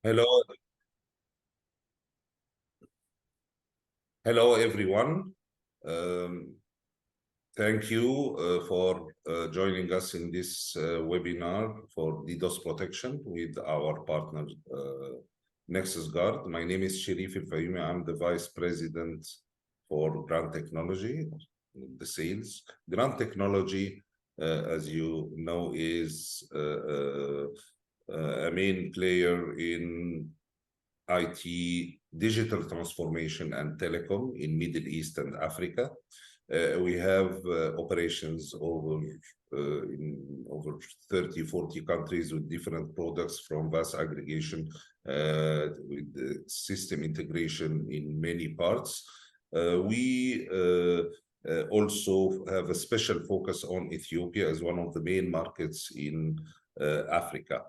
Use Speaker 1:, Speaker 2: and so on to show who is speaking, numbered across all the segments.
Speaker 1: Hello, hello everyone. Um, Thank you for joining us in this webinar for DDoS protection with our partner Nexusguard. My name is Sherif El-Fahimi. I'm the Vice President for Grand Technology, the sales. Grand Technology, as you know, is a main player in IT, digital transformation and telecom in Middle East and Africa. We have operations in over 30, 40 countries with different products, from VAS aggregation with system integration in many parts. We also have a special focus on Ethiopia as one of the main markets in Africa.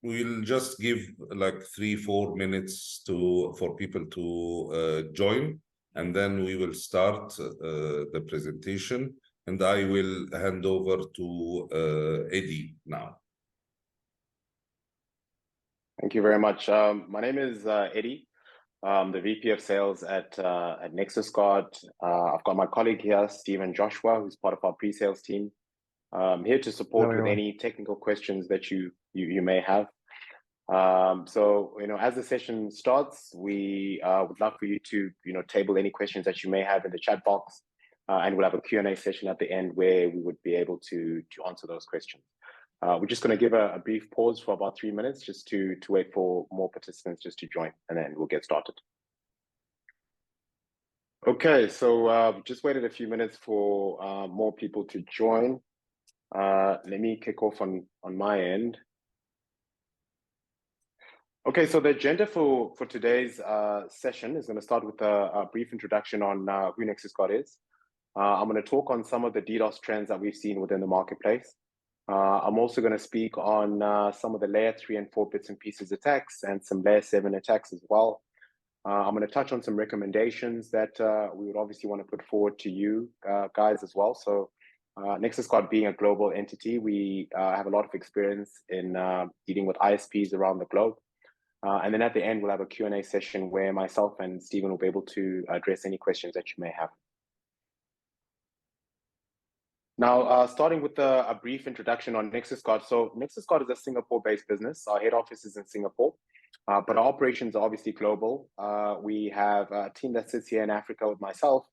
Speaker 1: We'll just give like 3-4 minutes for people to join, and then we will start the presentation, and I will hand over to Eddie now.
Speaker 2: Thank you very much. My name is Eddie. I'm the VP of Sales at Nexusguard. I've got my colleague here, Stephen Joshua, who's part of our pre-sales team. Here to support with any technical questions that you may have. So, as the session starts, we would love for you to, table any questions that you may have in the chat box, and we'll have a Q&A session at the end where we would be able to answer those questions. We're just going to give a brief pause for about 3 minutes just to wait for more participants just to join, and then we'll get started. Okay, so just waited a few minutes for more people to join. Let me kick off on my end. Okay, so the agenda for today's session is going to start with a brief introduction on who Nexusguard is. I'm going to talk on some of the DDoS trends that we've seen within the marketplace. I'm also going to speak on some of the layer 3 and 4 bits and pieces attacks and some layer 7 attacks as well. I'm going to touch on some recommendations that we would obviously want to put forward to you guys as well. So Nexusguard being a global entity, we have a lot of experience in dealing with ISPs around the globe. And then at the end, we'll have a Q&A session where myself and Stephen will be able to address any questions that you may have. Now, starting with a brief introduction on Nexusguard. So Nexusguard is a Singapore-based business. Our head office is in Singapore, but our operations are obviously global. We have a team that sits here in Africa with myself.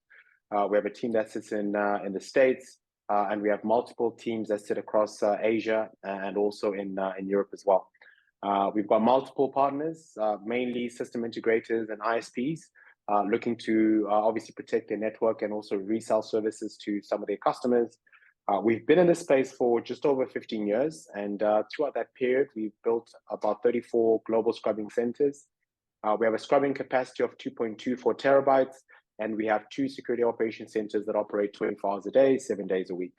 Speaker 2: We have a team that sits in the States, and we have multiple teams that sit across Asia and also in Europe as well. We've got multiple partners, mainly system integrators and ISPs, looking to obviously protect their network and also resell services to some of their customers. We've been in this space for just over 15 years, and throughout that period, we've built about 34 global scrubbing centers. We have a scrubbing capacity of 2.24 terabytes, and we have 2 security operation centers that operate 24 hours a day, 7 days a week.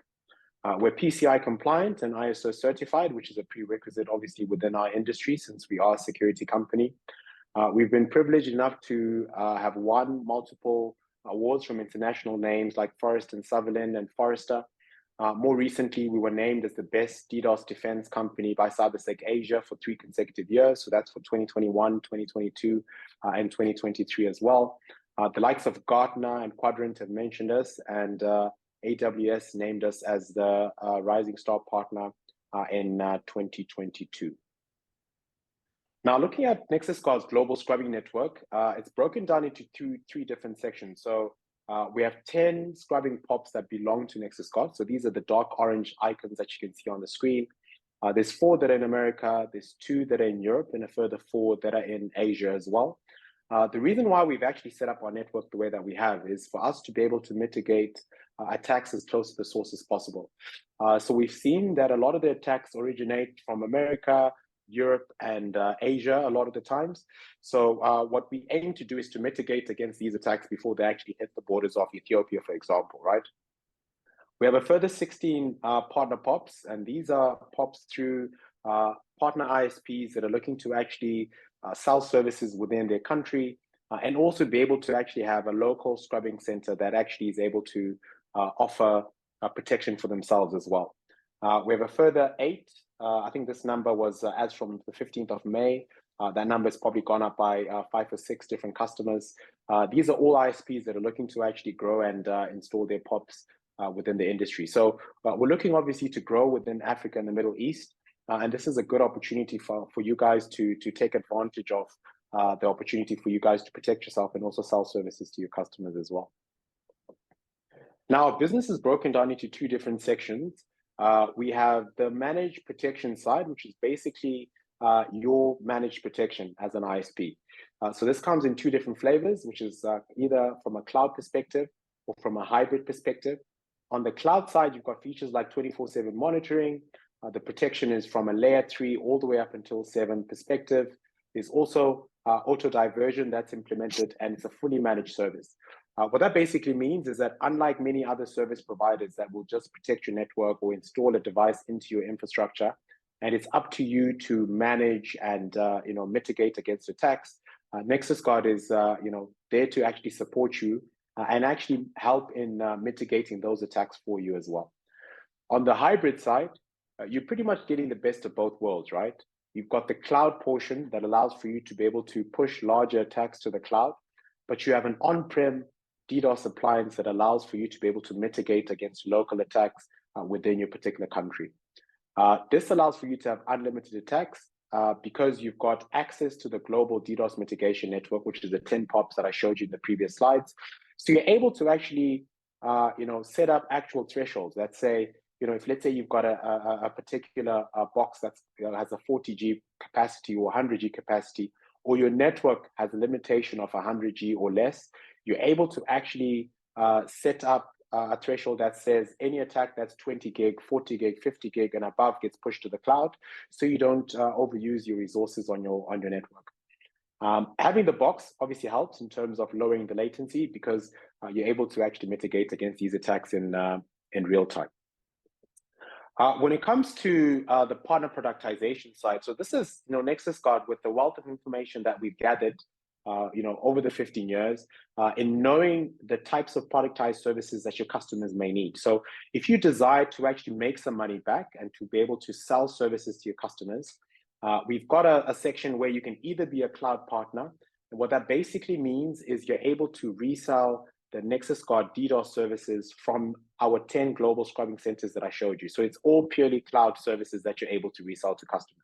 Speaker 2: We're PCI compliant and ISO certified, which is a prerequisite, obviously, within our industry, since we are a security company. We've been privileged enough to have won multiple awards from international names like Forrest & Sutherland and Forrester. More recently, we were named as the best DDoS defense company by CyberSec Asia for 3 consecutive years. So that's for 2021, 2022, and 2023 as well. The likes of Gartner and Quadrant have mentioned us, and AWS named us as the Rising Star Partner in 2022. Now, looking at Nexusguard's global scrubbing network, it's broken down into 3 different sections. So we have 10 scrubbing POPs that belong to Nexusguard. So these are the dark orange icons that you can see on the screen. There's 4 that are in America, there's 2 that are in Europe, and a further 4 that are in Asia as well. The reason why we've actually set up our network the way that we have is for us to be able to mitigate attacks as close to the source as possible. So we've seen that a lot of the attacks originate from America, Europe, and Asia a lot of the times. So what we aim to do is to mitigate against these attacks before they actually hit the borders of Ethiopia, for example, right? We have a further 16 partner POPs, and these are POPs through partner ISPs that are looking to actually sell services within their country, and also be able to actually have a local scrubbing center that actually is able to offer protection for themselves as well. We have a further 8 I think this number was as from the 15th of May. That number has probably gone up by 5 or 6 different customers. These are all ISPs that are looking to actually grow and install their POPs within the industry. So we're looking obviously to grow within Africa and the Middle East. And this is a good opportunity for you guys to take advantage of the opportunity for you guys to protect yourself and also sell services to your customers as well. Now, our business is broken down into 2 different sections. We have the managed protection side, which is basically your managed protection as an ISP. So this comes in 2 different flavors, which is either from a cloud perspective or from a hybrid perspective. On the cloud side, you've got features like 24/7 monitoring. The protection is from a layer 3 all the way up until 7 perspective. There's also auto diversion that's implemented, and it's a fully managed service. What that basically means is that unlike many other service providers that will just protect your network or install a device into your infrastructure, and it's up to you to manage and mitigate against attacks, Nexusguard is there to actually support you and actually help in mitigating those attacks for you as well. On the hybrid side, you're pretty much getting the best of both worlds, right? You've got the cloud portion that allows for you to be able to push larger attacks to the cloud, but you have an on-prem DDoS appliance that allows for you to be able to mitigate against local attacks within your particular country. This allows for you to have unlimited attacks because you've got access to the global DDoS mitigation network, which is the 10 POPs that I showed you in the previous slides. So you're able to actually, set up actual thresholds that say, if let's say you've got a particular box that has a 40G capacity or 100G capacity, or your network has a limitation of 100G or less, you're able to actually set up a threshold that says any attack that's 20 gig, 40 gig, 50 gig and above gets pushed to the cloud, so you don't overuse your resources on your network. Having the box obviously helps in terms of lowering the latency because you're able to actually mitigate against these attacks in real time. When it comes to the partner productization side, so this is Nexusguard with the wealth of information that we've gathered over the 15 years in knowing the types of productized services that your customers may need. So if you desire to actually make some money back and to be able to sell services to your customers, we've got a section where you can either be a cloud partner, and what that basically means is you're able to resell the Nexusguard DDoS services from our 10 global scrubbing centers that I showed you. So it's all purely cloud services that you're able to resell to customers.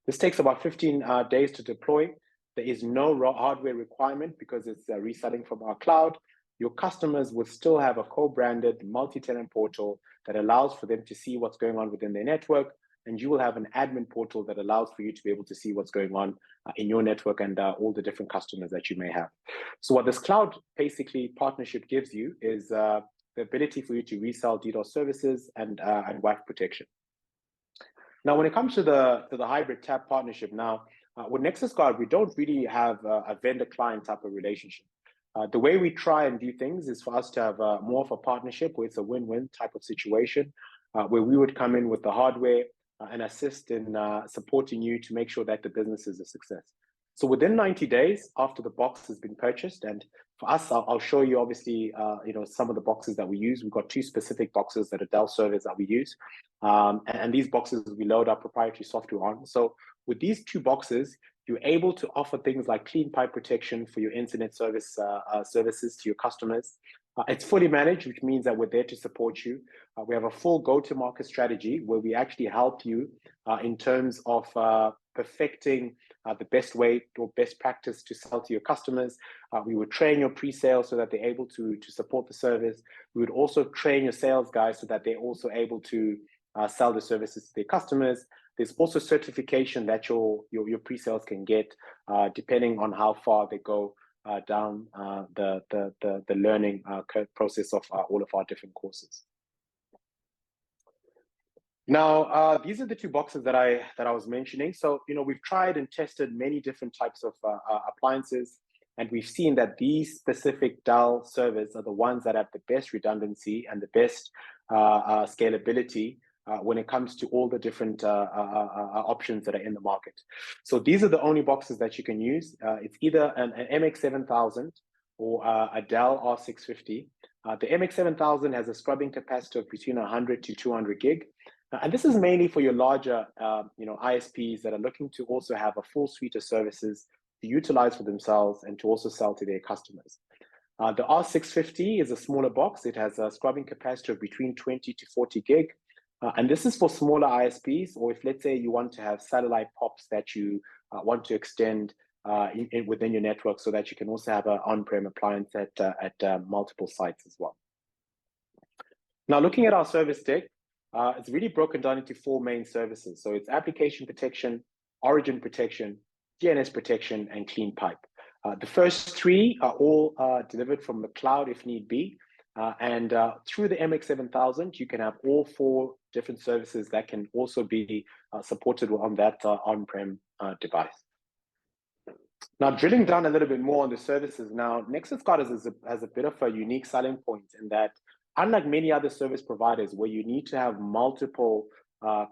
Speaker 2: This takes about 15 days to deploy. There is no hardware requirement because it's reselling from our cloud. Your customers will still have a co-branded multi-tenant portal that allows for them to see what's going on within their network. And you will have an admin portal that allows for you to be able to see what's going on in your network and all the different customers that you may have. So what this cloud basically partnership gives you is the ability for you to resell DDoS services and WAF protection. Now, when it comes to the hybrid TAP partnership, now with Nexusguard, we don't really have a vendor-client type of relationship. The way we try and do things is for us to have more of a partnership where it's a win-win type of situation, where we would come in with the hardware and assist in supporting you to make sure that the business is a success. So within 90 days after the box has been purchased, and for us, I'll show you obviously, some of the boxes that we use. We've got 2 specific boxes that are Dell servers that we use. And these boxes we load our proprietary software on. So with these 2 boxes, you're able to offer things like clean pipe protection for your internet services to your customers. It's fully managed, which means that we're there to support you. We have a full go-to-market strategy where we actually help you in terms of perfecting the best way or best practice to sell to your customers. We would train your pre-sale so that they're able to support the service. We would also train your sales guys so that they're also able to sell the services to their customers. There's also certification that your pre-sales can get depending on how far they go down the learning process of all of our different courses. Now, these are the 2 boxes that I was mentioning. So, we've tried and tested many different types of appliances, and we've seen that these specific Dell servers are the ones that have the best redundancy and the best scalability when it comes to all the different options that are in the market. So these are the only boxes that you can use. It's either an MX7000 or a Dell R650. The MX7000 has a scrubbing capacity of between 100 to 200 gig. And this is mainly for your larger, ISPs that are looking to also have a full suite of services to utilize for themselves and to also sell to their customers. The R650 is a smaller box. It has a scrubbing capacity of between 20 to 40 gig. And this is for smaller ISPs, or if, let's say, you want to have satellite POPs that you want to extend within your network so that you can also have an on-prem appliance at multiple sites as well. Now, looking at our service deck, it's really broken down into 4 main services. So it's application protection, origin protection, DNS protection, and clean pipe. The first 3 are all delivered from the cloud if need be. And through the MX7000, you can have all 4 different services that can also be supported on that on-prem device. Now, drilling down a little bit more on the services now, Nexusguard has a bit of a unique selling point in that, unlike many other service providers where you need to have multiple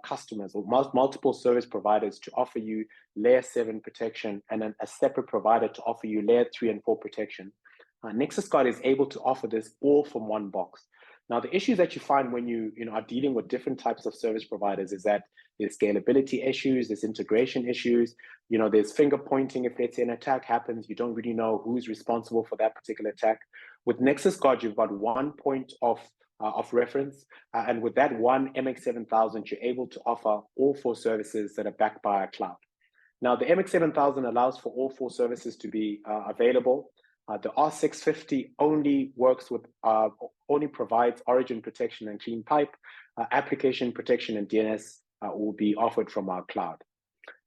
Speaker 2: customers or multiple service providers to offer you layer 7 protection and then a separate provider to offer you layer 3 and 4 protection, Nexusguard is able to offer this all from one box. Now, the issues that you find when you are dealing with different types of service providers is that there's scalability issues, there's integration issues, there's finger pointing. If let's say an attack happens, you don't really know who's responsible for that particular attack. With Nexusguard, you've got one point of reference, and with that one MX7000, you're able to offer all 4 services that are backed by a cloud. Now, the MX7000 allows for all 4 services to be available. The R650 only works with, only provides origin protection and clean pipe. Application protection and DNS will be offered from our cloud.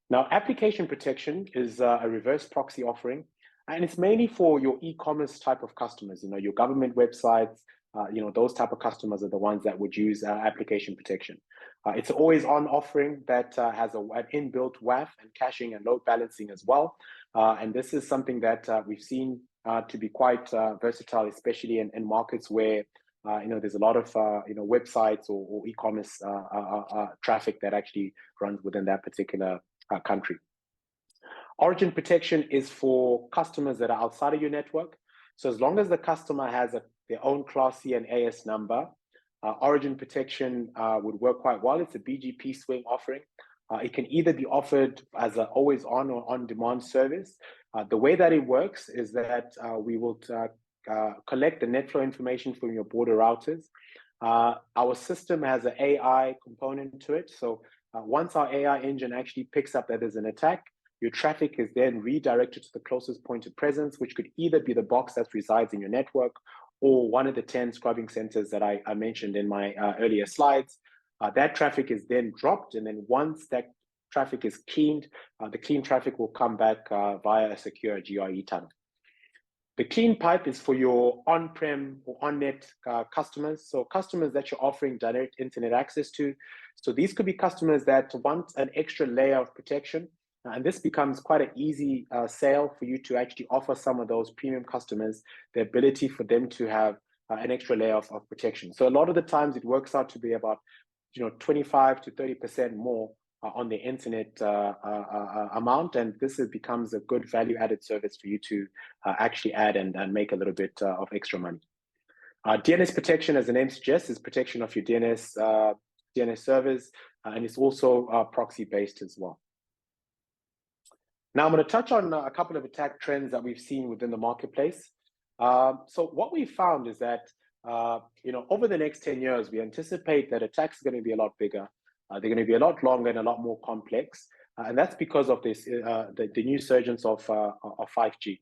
Speaker 2: Now, application protection is a reverse proxy offering, and it's mainly for your e-commerce type of customers. Your government websites, those type of customers are the ones that would use application protection. It's always on offering that has an inbuilt WAF and caching and load balancing as well. And this is something that we've seen to be quite versatile, especially in markets where there's a lot of websites or e-commerce traffic that actually runs within that particular country. Origin protection is for customers that are outside of your network. So as long as the customer has their own Class C and AS number, origin protection would work quite well. It's a BGP swing offering. It can either be offered as an always on or on-demand service. The way that it works is that we will collect the net flow information from your border routers. Our system has an AI component to it. So once our AI engine actually picks up that there's an attack, your traffic is then redirected to the closest point of presence, which could either be the box that resides in your network or one of the 10 scrubbing centers that I mentioned in my earlier slides. That traffic is then dropped, and then once that traffic is cleaned, the clean traffic will come back via a secure GRE tunnel. The clean pipe is for your on-prem or on-net customers, so customers that you're offering direct internet access to. So these could be customers that want an extra layer of protection, and this becomes quite an easy sale for you to actually offer some of those premium customers the ability for them to have an extra layer of protection. So a lot of the times it works out to be about 25 to 30% more on the internet amount, and this becomes a good value-added service for you to actually add and make a little bit of extra money. DNS protection, as the name suggests, is protection of your DNS servers, and it's also proxy-based as well. Now, I'm going to touch on a couple of attack trends that we've seen within the marketplace. So what we found is that over the next 10 years, we anticipate that attacks are going to be a lot bigger. They're going to be a lot longer and a lot more complex. And that's because of this, the new surgence of 5G.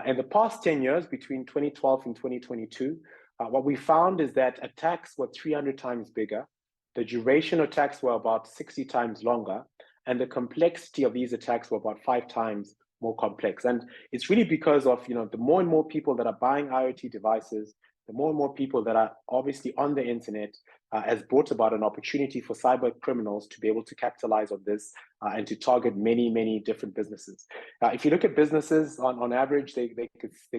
Speaker 2: In the past 10 years, between 2012 and 2022, what we found is that attacks were 300 times bigger. The duration of attacks were about 60 times longer. And the complexity of these attacks were about 5 times more complex. And it's really because of, the more and more people that are buying IoT devices, the more and more people that are obviously on the internet has brought about an opportunity for cyber criminals to be able to capitalize on this and to target many, many different businesses. If you look at businesses on average, they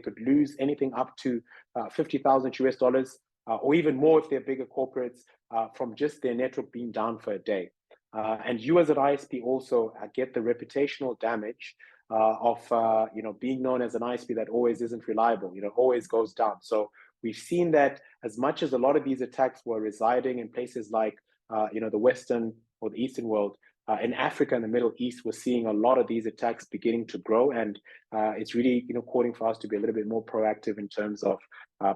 Speaker 2: could lose anything up to $50,000 or even more if they're bigger corporates from just their network being down for a day. And you as an ISP also get the reputational damage of being known as an ISP that always isn't reliable, always goes down. So we've seen that as much as a lot of these attacks were residing in places like the Western or the Eastern world. In Africa and the Middle East, we're seeing a lot of these attacks beginning to grow, and it's really calling for us to be a little bit more proactive in terms of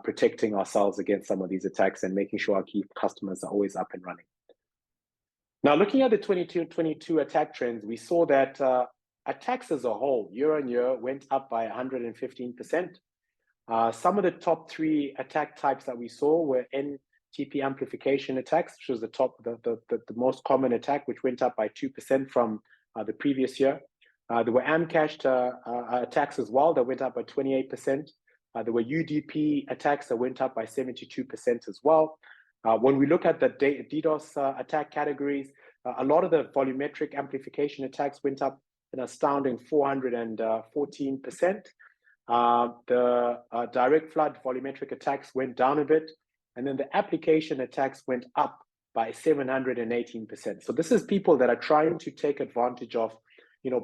Speaker 2: protecting ourselves against some of these attacks and making sure our key customers are always up and running. Now, looking at the 2022 attack trends, we saw that attacks as a whole, year on year, went up by 115%. Some of the top 3 attack types that we saw were NTP amplification attacks, which was the most common attack, which went up by 2% from the previous year. There were AMCached attacks as well that went up by 28%. There were UDP attacks that went up by 72% as well. When we look at the DDoS attack categories, a lot of the volumetric amplification attacks went up an astounding 414%. The direct flood volumetric attacks went down a bit, and then the application attacks went up by 718%. So this is people that are trying to take advantage of,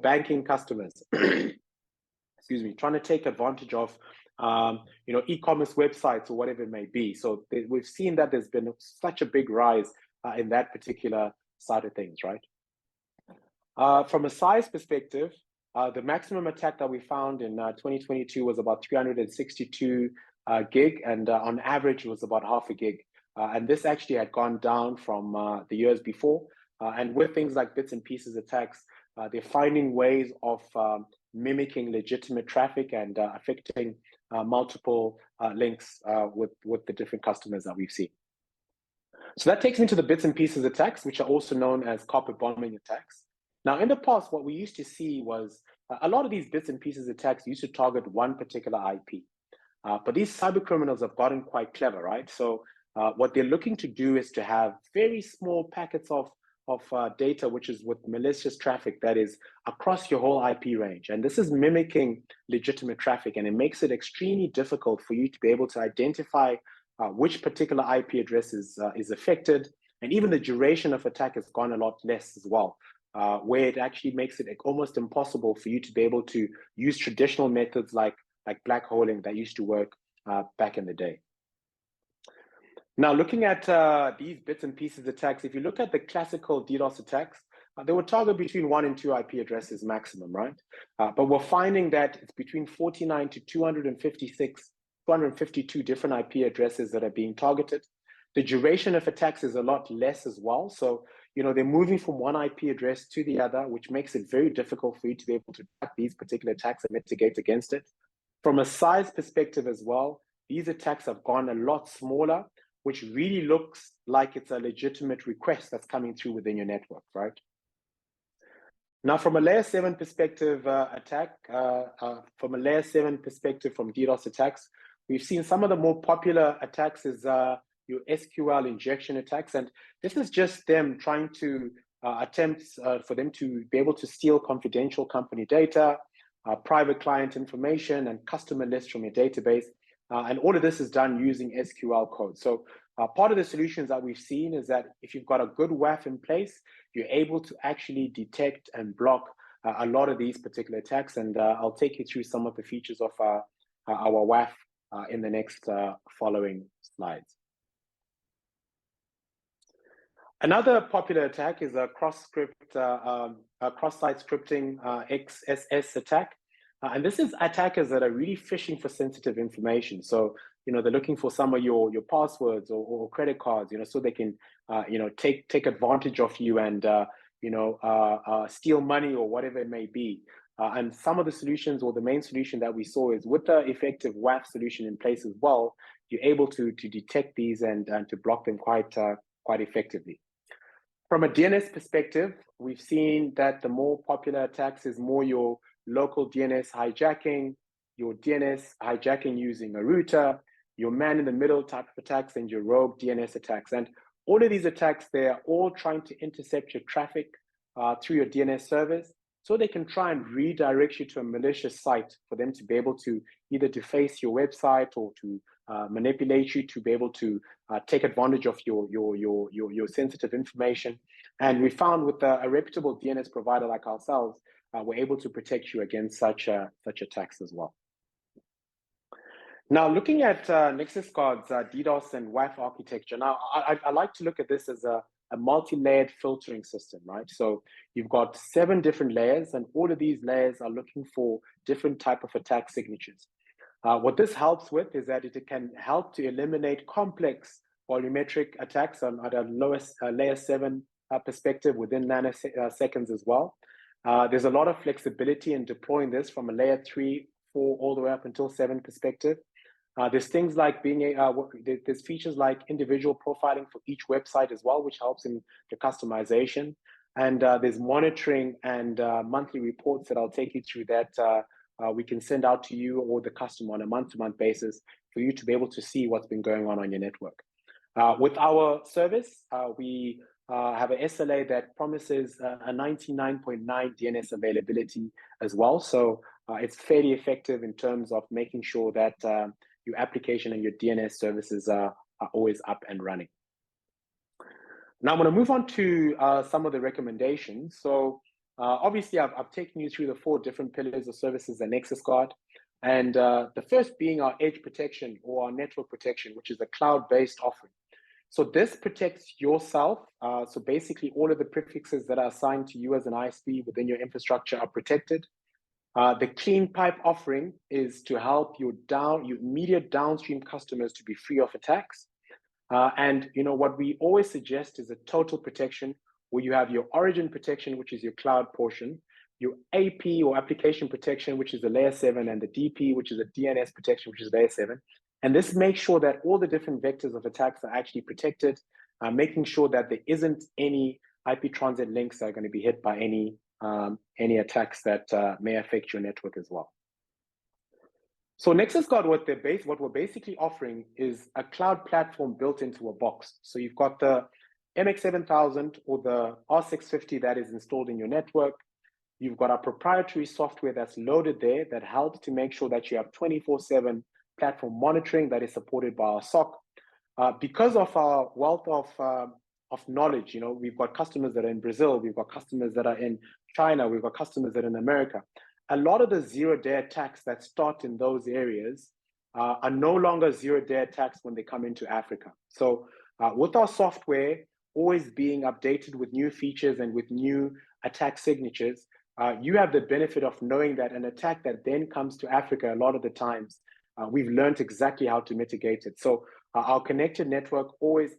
Speaker 2: banking customers, excuse me, trying to take advantage of, e-commerce websites or whatever it may be. So we've seen that there's been such a big rise in that particular side of things, right? From a size perspective, the maximum attack that we found in 2022 was about 362 gig, and on average it was about half a gig. And this actually had gone down from the years before. And with things like bits and pieces attacks, they're finding ways of mimicking legitimate traffic and affecting multiple links with the different customers that we've seen. So that takes me to the bits and pieces attacks, which are also known as carpet bombing attacks. Now, in the past, what we used to see was a lot of these bits and pieces attacks used to target one particular IP. But these cyber criminals have gotten quite clever, right? So what they're looking to do is to have very small packets of data, which is with malicious traffic that is across your whole IP range. And this is mimicking legitimate traffic, and it makes it extremely difficult for you to be able to identify which particular IP address is affected. And even the duration of attack has gone a lot less as well, where it actually makes it almost impossible for you to be able to use traditional methods like black holing that used to work back in the day. Now, looking at these bits and pieces attacks, if you look at the classical DDoS attacks, they would target between 1 and 2 IP addresses maximum, right? But we're finding that it's between 49 to 252 different IP addresses that are being targeted. The duration of attacks is a lot less as well. So, they're moving from one IP address to the other, which makes it very difficult for you to be able to track these particular attacks and mitigate against it. From a size perspective as well, these attacks have gone a lot smaller, which really looks like it's a legitimate request that's coming through within your network, right? Now, from a layer 7 perspective from a layer 7 perspective from DDoS attacks, we've seen some of the more popular attacks is your SQL injection attacks. And this is just them trying to attempts for them to be able to steal confidential company data, private client information, and customer lists from your database. And all of this is done using SQL code. So part of the solutions that we've seen is that if you've got a good WAF in place, you're able to actually detect and block a lot of these particular attacks. And I'll take you through some of the features of our WAF in the next following slides. Another popular attack is a cross-site scripting XSS attack. And this is attackers that are really fishing for sensitive information. So, they're looking for some of your passwords or credit cards, so they can, take advantage of you and, steal money or whatever it may be. And some of the solutions, or the main solution that we saw, is with the effective WAF solution in place as well, you're able to detect these and to block them quite effectively. From a DNS perspective, we've seen that the more popular attacks is more your local DNS hijacking, your DNS hijacking using a router, your man-in-the-middle type of attacks, and your rogue DNS attacks. And all of these attacks, they are all trying to intercept your traffic through your DNS servers, so they can try and redirect you to a malicious site for them to be able to either deface your website or to manipulate you to be able to take advantage of your sensitive information. And we found with a reputable DNS provider like ourselves, we're able to protect you against such attacks as well. Now, looking at Nexusguard's DDoS and WAF architecture, now I like to look at this as a a multi-layered filtering system, right? So you've got 7 different layers, and all of these layers are looking for different type of attack signatures. What this helps with is that it can help to eliminate complex volumetric attacks at a lowest layer 7 perspective within nanoseconds as well. There's a lot of flexibility in deploying this from a layer 3, 4, all the way up until 7 perspective. There's things like there's features like individual profiling for each website as well, which helps in the customization. And there's monitoring and monthly reports that I'll take you through that we can send out to you or the customer on a month-to-month basis for you to be able to see what's been going on your network. With our service, we have an SLA that promises a 99.9 DNS availability as well. So it's fairly effective in terms of making sure that your application and your DNS services are always up and running. Now I'm going to move on to some of the recommendations. So obviously I've taken you through the 4 different pillars of services at Nexusguard. And the first being our edge protection or our network protection, which is a cloud-based offering. So this protects yourself. So basically all of the prefixes that are assigned to you as an ISP within your infrastructure are protected. The clean pipe offering is to help your immediate downstream customers to be free of attacks. And what we always suggest is a total protection where you have your origin protection, which is your cloud portion, your AP or application protection, which is the layer 7, and the DP, which is a DNS protection, which is layer 7. And this makes sure that all the different vectors of attacks are actually protected, making sure that there isn't any IP transit links that are going to be hit by any attacks that may affect your network as well. So Nexusguard, what we're basically offering is a cloud platform built into a box. So you've got the MX7000 or the R650 that is installed in your network. You've got our proprietary software that's loaded there that helps to make sure that you have 24/7 platform monitoring that is supported by our SOC. Because of our wealth of knowledge, we've got customers that are in Brazil, we've got customers that are in China, we've got customers that are in America. A lot of the zero-day attacks that start in those areas are no longer zero-day attacks when they come into Africa. So with our software always being updated with new features and with new attack signatures, you have the benefit of knowing that an attack that then comes to Africa, a lot of the times, we've learned exactly how to mitigate it. So our connected network always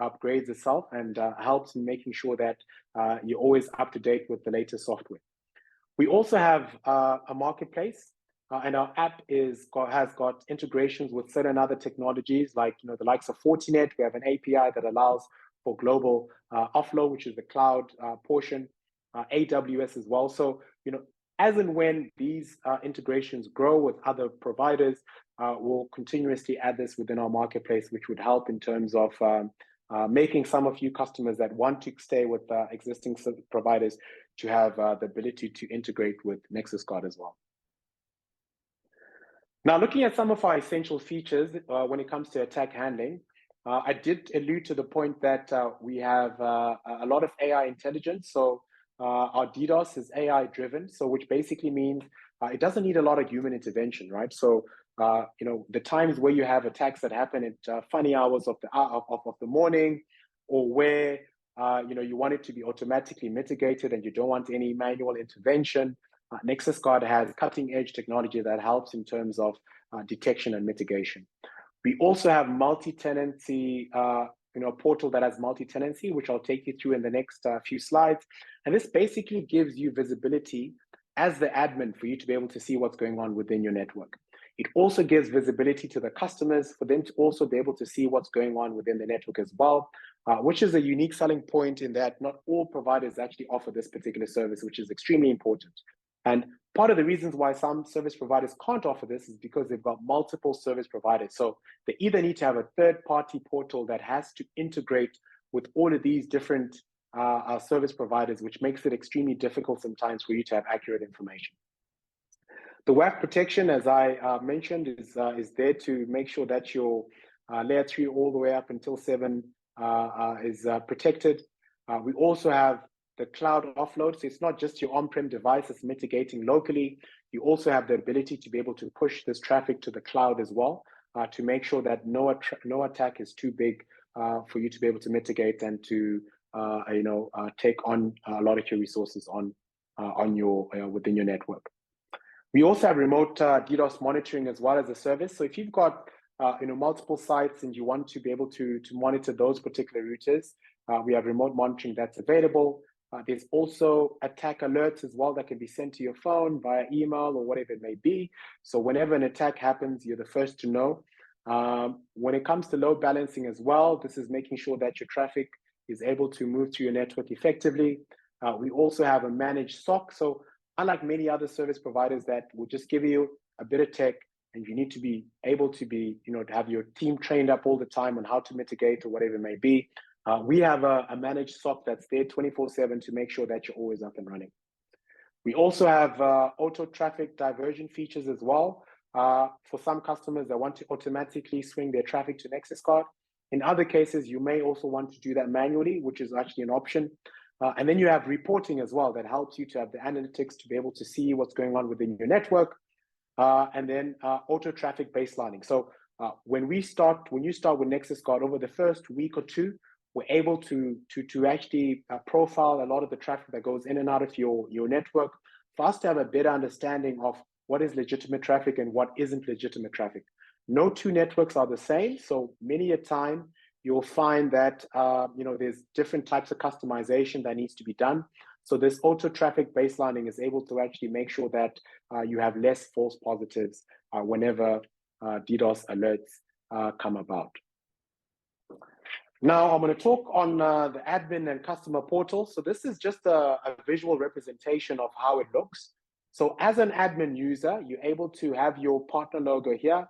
Speaker 2: upgrades itself and helps in making sure that you're always up to date with the latest software. We also have a marketplace, and our app has got integrations with certain other technologies like the likes of Fortinet. We have an API that allows for global offload, which is the cloud portion, AWS as well. So as and when these integrations grow with other providers, we'll continuously add this within our marketplace, which would help in terms of making some of you customers that want to stay with existing providers to have the ability to integrate with Nexusguard as well. Now, looking at some of our essential features when it comes to attack handling, I did allude to the point that we have a lot of AI intelligence. So our DDoS is AI driven, so which basically means it doesn't need a lot of human intervention, right? So the times where you have attacks that happen at funny hours of the morning, or where you want it to be automatically mitigated and you don't want any manual intervention, Nexusguard has cutting edge technology that helps in terms of detection and mitigation. We also have multi-tenancy, portal that has multi-tenancy, which I'll take you through in the next few slides. And this basically gives you visibility as the admin for you to be able to see what's going on within your network. It also gives visibility to the customers for them to also be able to see what's going on within the network as well, which is a unique selling point in that not all providers actually offer this particular service, which is extremely important. And part of the reasons why some service providers can't offer this is because they've got multiple service providers. So they either need to have a third-party portal that has to integrate with all of these different service providers, which makes it extremely difficult sometimes for you to have accurate information. The WAF protection, as I mentioned, is there to make sure that your layer 3 all the way up until 7 is protected. We also have the cloud offload. So it's not just your on-prem device that's mitigating locally. You also have the ability to be able to push this traffic to the cloud as well, to make sure that no attack is too big for you to be able to mitigate and to take on a lot of your resources on your within your network. We also have remote DDoS monitoring as well as a service. So if you've got multiple sites and you want to be able to monitor those particular routers, we have remote monitoring that's available. There's also attack alerts as well that can be sent to your phone via email or whatever it may be. So whenever an attack happens, you're the first to know. When it comes to load balancing as well, this is making sure that your traffic is able to move to your network effectively. We also have a managed SOC. So unlike many other service providers that will just give you a bit of tech and you need to be able to be, to have your team trained up all the time on how to mitigate or whatever it may be, we have a managed SOC that's there 24/7 to make sure that you're always up and running. We also have auto traffic diversion features as well. For some customers that want to automatically swing their traffic to Nexusguard. In other cases, you may also want to do that manually, which is actually an option. And then you have reporting as well that helps you to have the analytics to be able to see what's going on within your network. And then auto traffic baselining. So when you start with Nexusguard, over the first week or two, we're able to actually profile a lot of the traffic that goes in and out of your network for us to have a better understanding of what is legitimate traffic and what isn't legitimate traffic. No two networks are the same, so many a time you'll find that there's different types of customization that needs to be done. So this auto traffic baselining is able to actually make sure that you have less false positives whenever DDoS alerts come about. Now I'm going to talk on the admin and customer portal. So this is just a visual representation of how it looks. So as an admin user, you're able to have your partner logo here.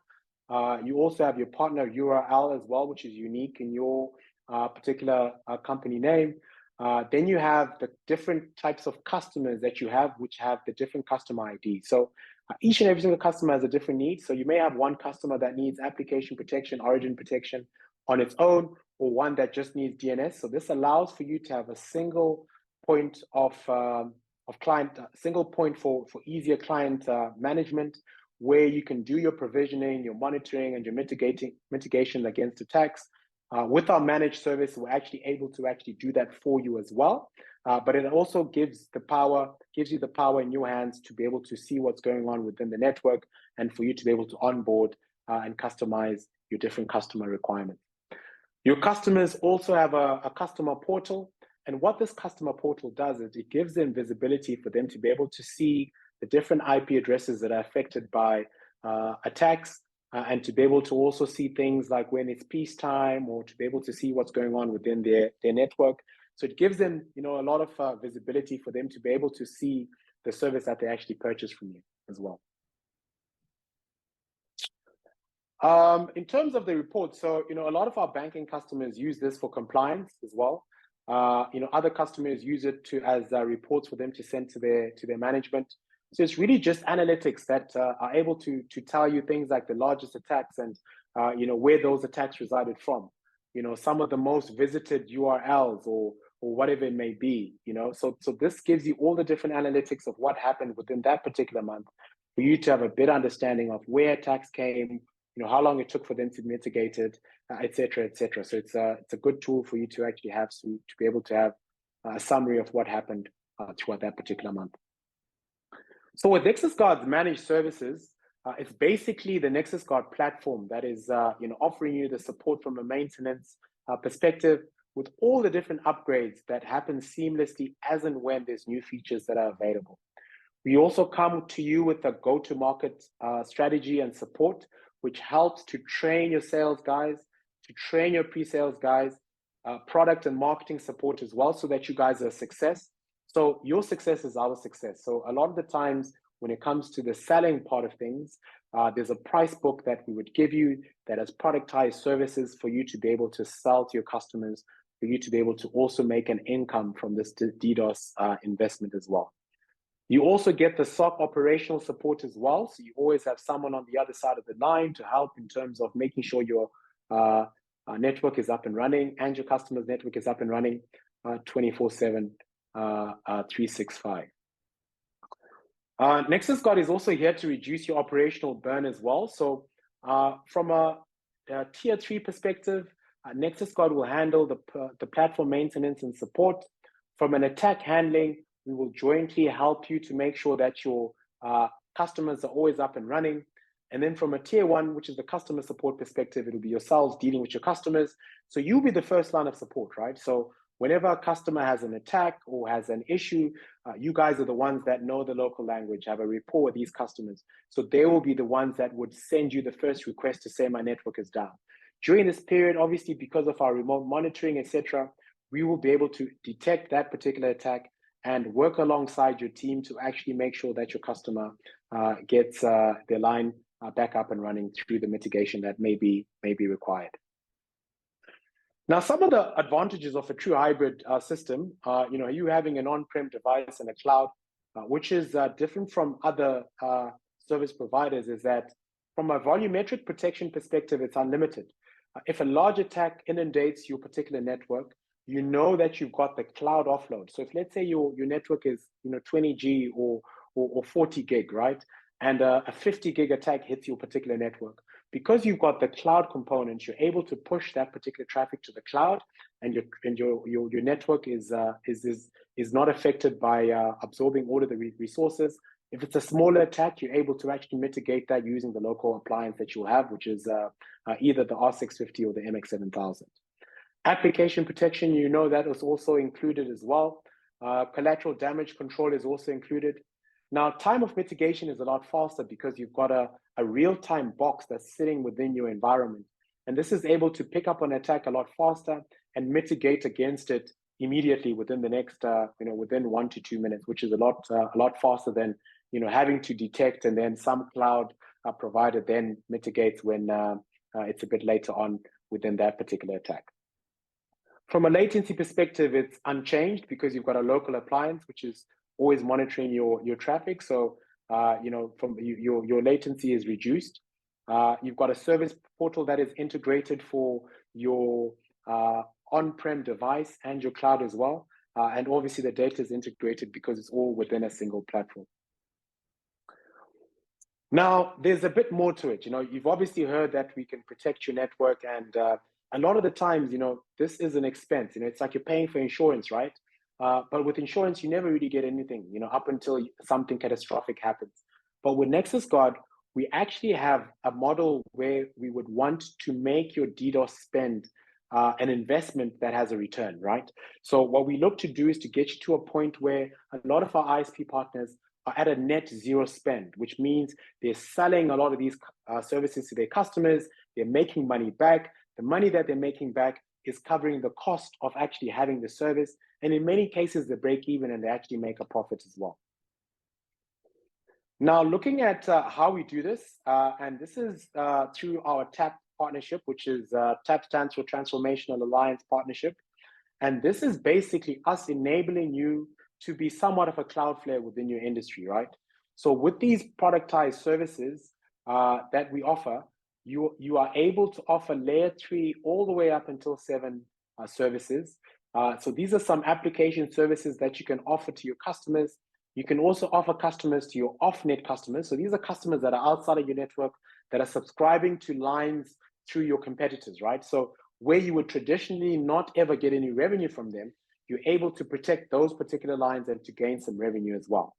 Speaker 2: You also have your partner URL as well, which is unique in your particular company name. Then you have the different types of customers that you have, which have the different customer ID. So each and every single customer has a different need. So you may have one customer that needs application protection, origin protection on its own, or one that just needs DNS. So this allows for you to have a single point of client, single point for easier client management, where you can do your provisioning, your monitoring, and your mitigation against attacks. With our managed service, we're actually able to actually do that for you as well. But it also gives you the power in your hands to be able to see what's going on within the network and for you to be able to onboard and customize your different customer requirements. Your customers also have a customer portal. And what this customer portal does is it gives them visibility for them to be able to see the different IP addresses that are affected by attacks, and to be able to also see things like when it's peacetime, or to be able to see what's going on within their network. So it gives them a lot of visibility for them to be able to see the service that they actually purchase from you as well. In terms of the report, so a lot of our banking customers use this for compliance as well. Other customers use it as reports for them to send to their management. So it's really just analytics that are able to tell you things like the largest attacks and where those attacks resided from. Some of the most visited URLs or whatever it may be. So this gives you all the different analytics of what happened within that particular month for you to have a better understanding of where attacks came, how long it took for them to mitigate it, et cetera, et cetera. So it's a good tool for you to actually have to be able to have a summary of what happened throughout that particular month. So with Nexusguard's managed services, it's basically the Nexusguard platform that is offering you the support from a maintenance perspective with all the different upgrades that happen seamlessly as and when there's new features that are available. We also come to you with a go-to-market strategy and support, which helps to train your sales guys, to train your pre-sales guys, product and marketing support as well, so that you guys are a success. So your success is our success. So a lot of the times when it comes to the selling part of things, there's a price book that we would give you that has productized services for you to be able to sell to your customers, for you to be able to also make an income from this DDoS investment as well. You also get the SOC operational support as well. So you always have someone on the other side of the line to help in terms of making sure your network is up and running and your customer's network is up and running 24/7, 365. Nexusguard is also here to reduce your operational burn as well. So from a tier 3 perspective, Nexusguard will handle the platform maintenance and support. From an attack handling, we will jointly help you to make sure that your customers are always up and running. And then from a tier one, which is the customer support perspective, it'll be yourselves dealing with your customers. So you'll be the first line of support, right? So whenever a customer has an attack or has an issue, you guys are the ones that know the local language, have a rapport with these customers. So they will be the ones that would send you the first request to say my network is down. During this period, obviously, because of our remote monitoring, etc., we will be able to detect that particular attack and work alongside your team to actually make sure that your customer gets their line back up and running through the mitigation that may be required. Now, some of the advantages of a true hybrid system, you having an on-prem device and a cloud, which is different from other service providers, is that from a volumetric protection perspective, it's unlimited. If a large attack inundates your particular network, you know that you've got the cloud offload. So if, let's say, your network is 20 G or 40 gig, right? And a 50 gig attack hits your particular network. Because you've got the cloud component, you're able to push that particular traffic to the cloud, and your network is not affected by absorbing all of the resources. If it's a smaller attack, you're able to actually mitigate that using the local appliance that you'll have, which is either the R650 or the MX7000. Application protection, that is also included as well. Collateral damage control is also included. Now, time of mitigation is a lot faster because you've got a real-time box that's sitting within your environment. And this is able to pick up an attack a lot faster and mitigate against it immediately within the next, within 1 to 2 minutes, which is a lot faster than, having to detect, and then some cloud provider then mitigates when it's a bit later on within that particular attack. From a latency perspective, it's unchanged because you've got a local appliance, which is always monitoring your traffic. So, from your latency is reduced. You've got a service portal that is integrated for your on-prem device and your cloud as well. And obviously the data is integrated because it's all within a single platform. Now, there's a bit more to it. You've obviously heard that we can protect your network, and a lot of the times, this is an expense. It's like you're paying for insurance, right? But with insurance, you never really get anything, up until something catastrophic happens. But with Nexusguard, we actually have a model where we would want to make your DDoS spend an investment that has a return, right? So what we look to do is to get you to a point where a lot of our ISP partners are at a net zero spend, which means they're selling a lot of these services to their customers. They're making money back. The money that they're making back is covering the cost of actually having the service. And in many cases, they break even and they actually make a profit as well. Now, looking at how we do this, and this is through our TAP partnership, which is TAP stands for Transformational Alliance Partnership. And this is basically us enabling you to be somewhat of a Cloudflare within your industry, right? So with these productized services that we offer, you are able to offer layer 3 all the way up until 7 services. So these are some application services that you can offer to your customers. You can also offer customers to your off-net customers. So these are customers that are outside of your network that are subscribing to lines through your competitors, right? So where you would traditionally not ever get any revenue from them, you're able to protect those particular lines and to gain some revenue as well.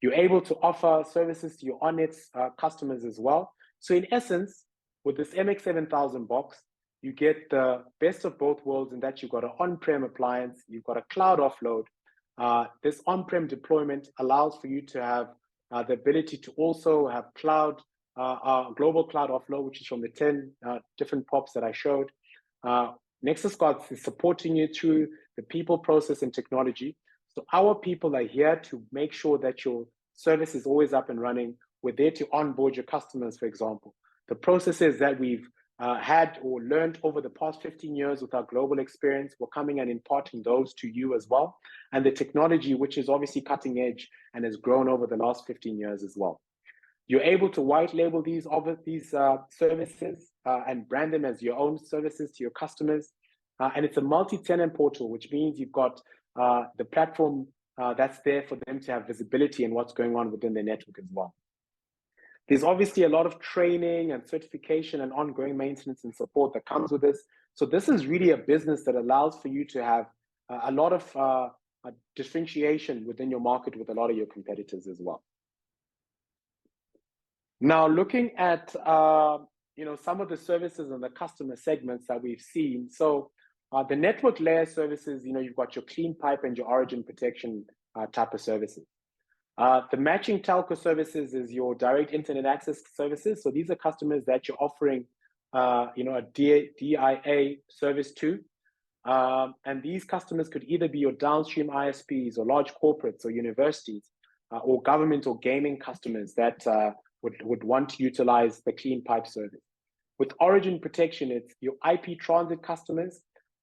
Speaker 2: You're able to offer services to your on-net customers as well. So in essence, with this MX7000 box, you get the best of both worlds in that you've got an on-prem appliance, you've got a cloud offload. This on-prem deployment allows for you to have the ability to also have cloud, global cloud offload, which is from the 10 different POPs that I showed. Nexusguard is supporting you through the people, process, and technology. So our people are here to make sure that your service is always up and running. We're there to onboard your customers, for example. The processes that we've had or learned over the past 15 years with our global experience, we're coming and imparting those to you as well. And the technology, which is obviously cutting edge and has grown over the last 15 years as well. You're able to white label these services and brand them as your own services to your customers. And it's a multi-tenant portal, which means you've got the platform that's there for them to have visibility in what's going on within their network as well. There's obviously a lot of training and certification and ongoing maintenance and support that comes with this. So this is really a business that allows for you to have a lot of differentiation within your market with a lot of your competitors as well. Now, looking at some of the services and the customer segments that we've seen. So the network layer services, you've got your clean pipe and your origin protection type of services. The matching telco services is your direct internet access services. So these are customers that you're offering a DIA service to. And these customers could either be your downstream ISPs or large corporates or universities or government or gaming customers that would want to utilize the clean pipe service. With origin protection, it's your IP transit customers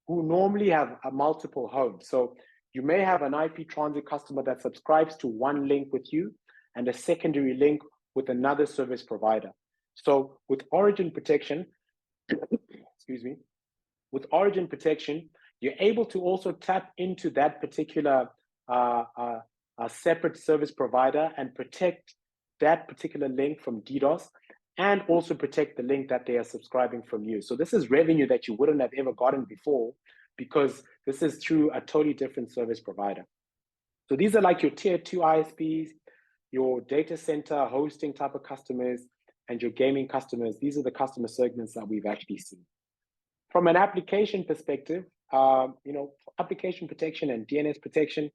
Speaker 2: who normally have multiple homes. So you may have an IP transit customer that subscribes to one link with you and a secondary link with another service provider. So with origin protection, excuse me, with origin protection, you're able to also tap into that particular separate service provider and protect that particular link from DDoS and also protect the link that they are subscribing from you. So this is revenue that you wouldn't have ever gotten before because this is through a totally different service provider. So these are like your tier 2 ISPs, your data center hosting type of customers, and your gaming customers. These are the customer segments that we've actually seen. From an application perspective, application protection and DNS protection,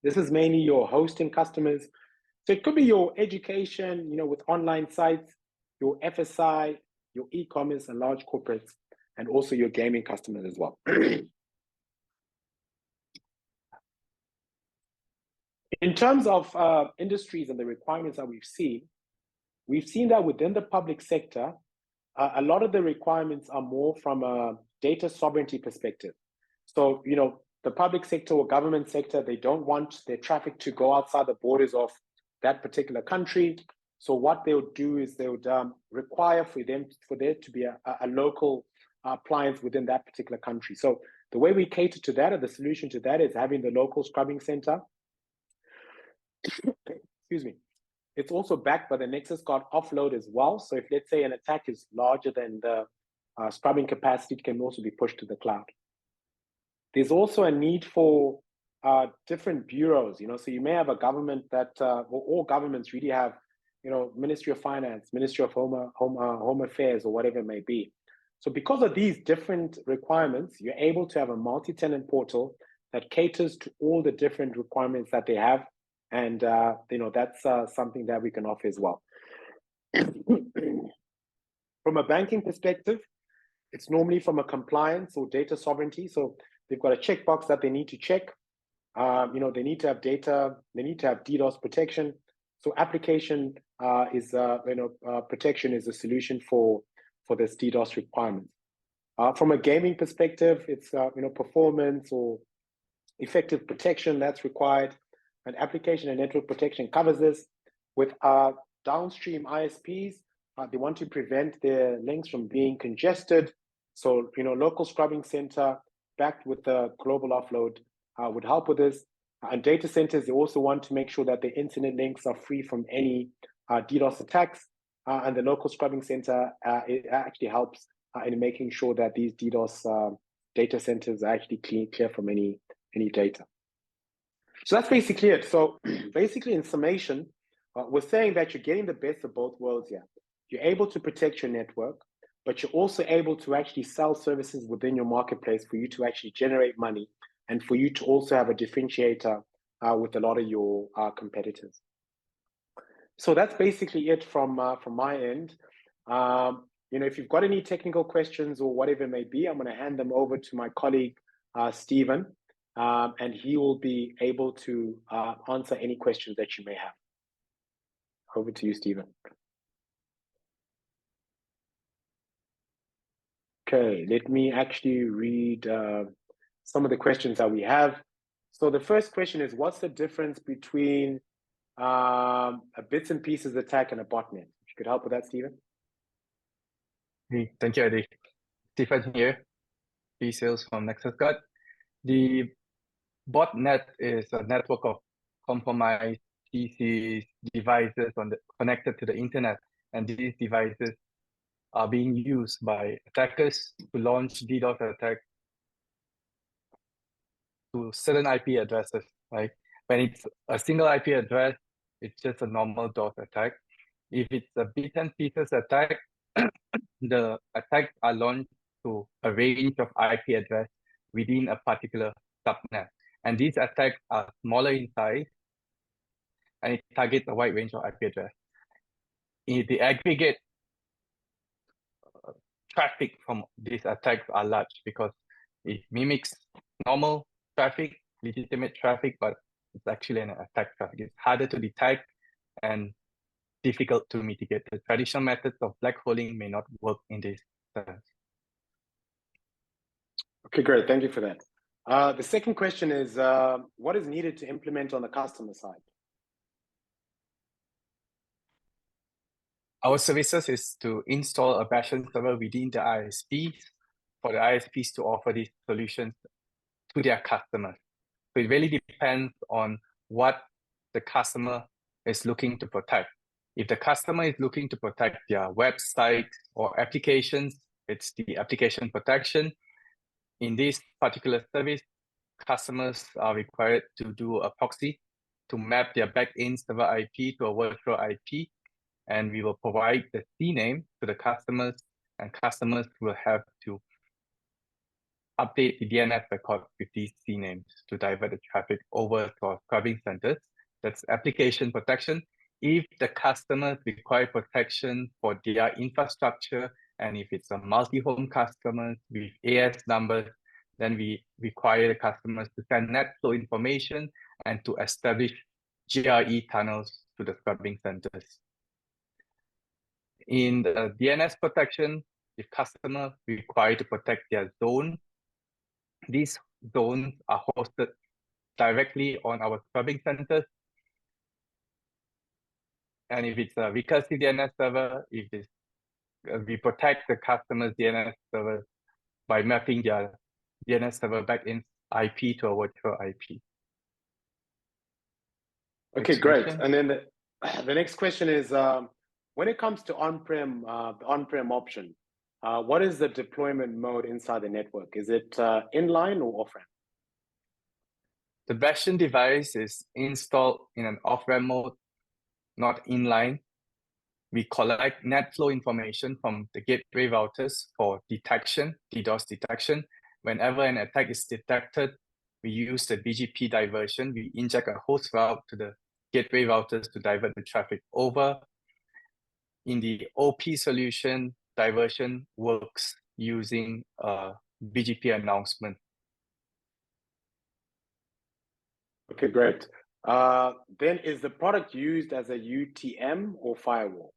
Speaker 2: this is mainly your hosting customers. So it could be your education, with online sites, your FSI, your e-commerce and large corporates, and also your gaming customers as well. In terms of industries and the requirements that we've seen that within the public sector, a lot of the requirements are more from a data sovereignty perspective. So, the public sector or government sector, they don't want their traffic to go outside the borders of that particular country. So what they would do is they would require for there to be a local appliance within that particular country. So the way we cater to that, or the solution to that, is having the local scrubbing center. Excuse me. It's also backed by the Nexusguard offload as well. So if, let's say, an attack is larger than the scrubbing capacity, it can also be pushed to the cloud. There's also a need for different bureaus, so you may have a government that, all governments really have, Ministry of Finance, Ministry of Home Affairs, or whatever it may be. So because of these different requirements, you're able to have a multi-tenant portal that caters to all the different requirements that they have. And, that's something that we can offer as well. From a banking perspective, it's normally from a compliance or data sovereignty. So they've got a checkbox that they need to check. They need to have data, they need to have DDoS protection. So application protection is a solution for this DDoS requirement. From a gaming perspective, it's performance or effective protection that's required. And application and network protection covers this. With downstream ISPs, they want to prevent their links from being congested. So local scrubbing center backed with the global offload would help with this. And data centers, they also want to make sure that the internet links are free from any DDoS attacks. And the local scrubbing center, it actually helps in making sure that these DDoS data centers are actually clear from any data. So that's basically it. So basically, in summation, we're saying that you're getting the best of both worlds here. You're able to protect your network, but you're also able to actually sell services within your marketplace for you to actually generate money and for you to also have a differentiator with a lot of your competitors. So that's basically it from my end. If you've got any technical questions or whatever it may be, I'm going to hand them over to my colleague, Stephen, and he will be able to answer any questions that you may have. Over to you, Stephen. Okay, let me actually read some of the questions that we have. So the first question is, what's the difference between a bits and pieces attack and a botnet? If you could help with that, Stephen.
Speaker 3: Thank you, Eddie. Stephen here, pre-sales from Nexusguard. The botnet is a network of compromised PCs, devices connected to the internet, and these devices are being used by attackers to launch DDoS attacks to certain IP addresses, right? When it's a single IP address, it's just a normal DOS attack. If it's a bits and pieces attack, the attacks are launched to a range of IP address within a particular subnet. And these attacks are smaller in size, and it targets a wide range of IP address. In the aggregate traffic from these attacks are large because it mimics normal traffic, legitimate traffic, but it's actually an attack traffic. It's harder to detect and difficult to mitigate. The traditional methods of black holing may not work in this sense.
Speaker 2: Okay, great. Thank you for that. The second question is, what is needed to implement on the customer side?
Speaker 3: Our services is to install a bastion server within the ISPs for the ISPs to offer these solutions to their customers. So it really depends on what the customer is looking to protect. If the customer is looking to protect their website or applications, it's the application protection. In this particular service, customers are required to do a proxy to map their backend server IP to a virtual IP, and we will provide the CNAME to the customers, and customers will have to update the DNS record with these CNAMEs to divert the traffic over to our scrubbing centers. That's application protection. If the customers require protection for their infrastructure, and if it's a multi-home customer with AS numbers, then we require the customers to send net flow information and to establish GRE tunnels to the scrubbing centers. In the DNS protection, if customer require to protect their zone, these zones are hosted directly on our scrubbing centers. And if it's a recursive DNS server, if it's, we protect the customer's DNS server by mapping their DNS server backend IP to a virtual IP.
Speaker 2: Okay, great. And then the next question is, when it comes to on-prem, the on-prem option, what is the deployment mode inside the network? Is it inline or off-ramp?
Speaker 3: The bastion device is installed in an off-ramp mode, not inline. We collect net flow information from the gateway routers for detection, DDoS detection. Whenever an attack is detected, we use the BGP diversion. We inject a host route to the gateway routers to divert the traffic over. In the OP solution, diversion works using a BGP announcement.
Speaker 2: Okay, great. Then is the product used as a UTM or firewall?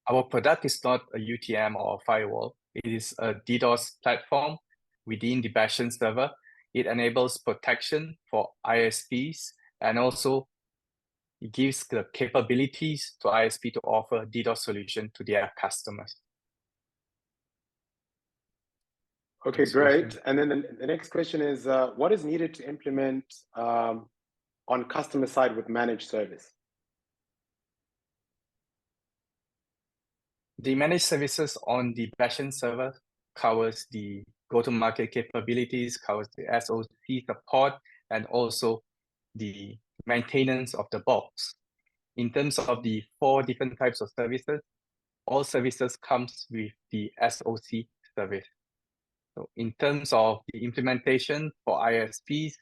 Speaker 3: Our product is not a UTM or a firewall. It is a DDoS platform within the bastion server. It enables protection for ISPs, and also it gives the capabilities to ISP to offer DDoS solution to their customers.
Speaker 2: Okay, great. And then the next question is, what is needed to implement on customer side with managed service?
Speaker 3: The managed services on the bastion server covers the go-to-market capabilities, covers the SOC support, and also the maintenance of the box. In terms of the 4 different types of services, all services comes with the SOC service. So in terms of the implementation for ISPs,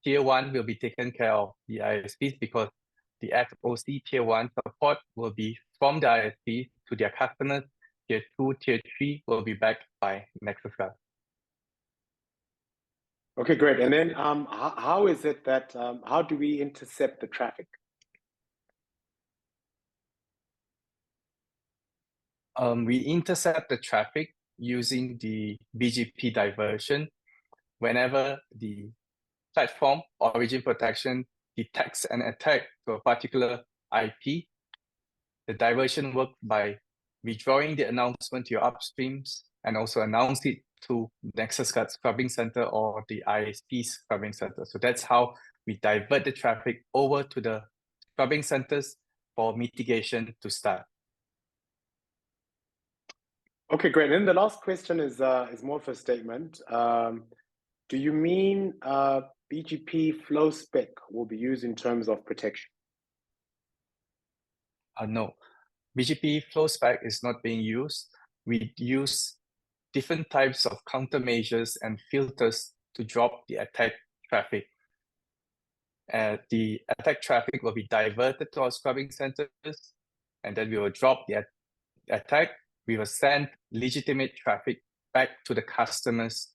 Speaker 3: Tier 1 will be taken care of the ISPs because the SOC Tier 1 support will be from the ISP to their customers. Tier 2, Tier 3 will be backed by Nexusguard.
Speaker 2: Okay, great. And then how is it that, how do we intercept the traffic?
Speaker 3: We intercept the traffic using the BGP diversion. Whenever the platform origin protection detects an attack to a particular IP, the diversion works by withdrawing the announcement to your upstreams and also announce it to Nexusguard scrubbing center or the ISP scrubbing center. So that's how we divert the traffic over to the scrubbing centers for mitigation to start.
Speaker 2: Okay, great. And then the last question is more of a statement. Do you mean BGP flow spec will be used in terms of protection?
Speaker 3: No, BGP flow spec is not being used. We use different types of countermeasures and filters to drop the attack traffic. The attack traffic will be diverted to our scrubbing centers, and then we will drop the attack. We will send legitimate traffic back to the customer's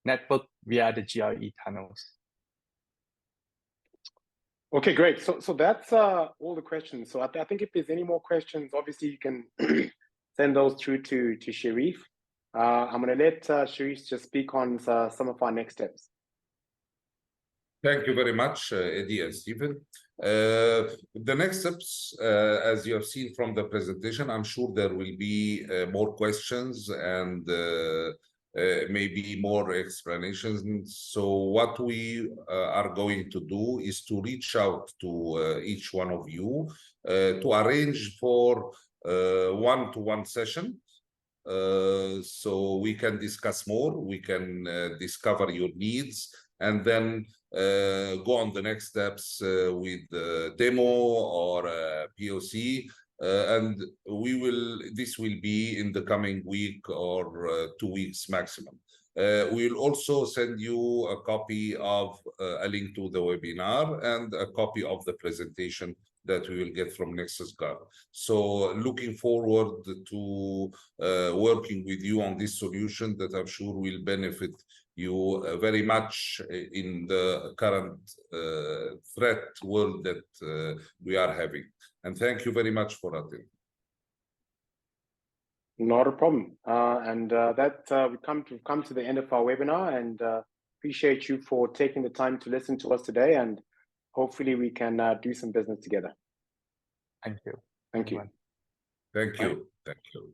Speaker 3: network via the GRE tunnels.
Speaker 2: Okay, great. So that's all the questions. So I think if there's any more questions, obviously you can send those through to Sharif. I'm going to let Sharif just speak on some of our next steps.
Speaker 1: Thank you very much, Eddie and Stephen. The next steps, as you have seen from the presentation, I'm sure there will be more questions and maybe more explanations. So what we are going to do is to reach out to each one of you to arrange for one-to-one session. So we can discuss more, we can discover your needs, and then go on the next steps with demo or POC, and this will be in the coming week or 2 weeks maximum. We'll also send you a copy of a link to the webinar and a copy of the presentation that we will get from Nexusguard. So looking forward to working with you on this solution that I'm sure will benefit you very much in the current threat world that we are having. And thank you very much for attending.
Speaker 2: Not a problem. We've come to the end of our webinar, and appreciate you for taking the time to listen to us today, and hopefully we can do some business together.
Speaker 3: Thank you.
Speaker 2: Thank you.
Speaker 1: Thank you. Thank you.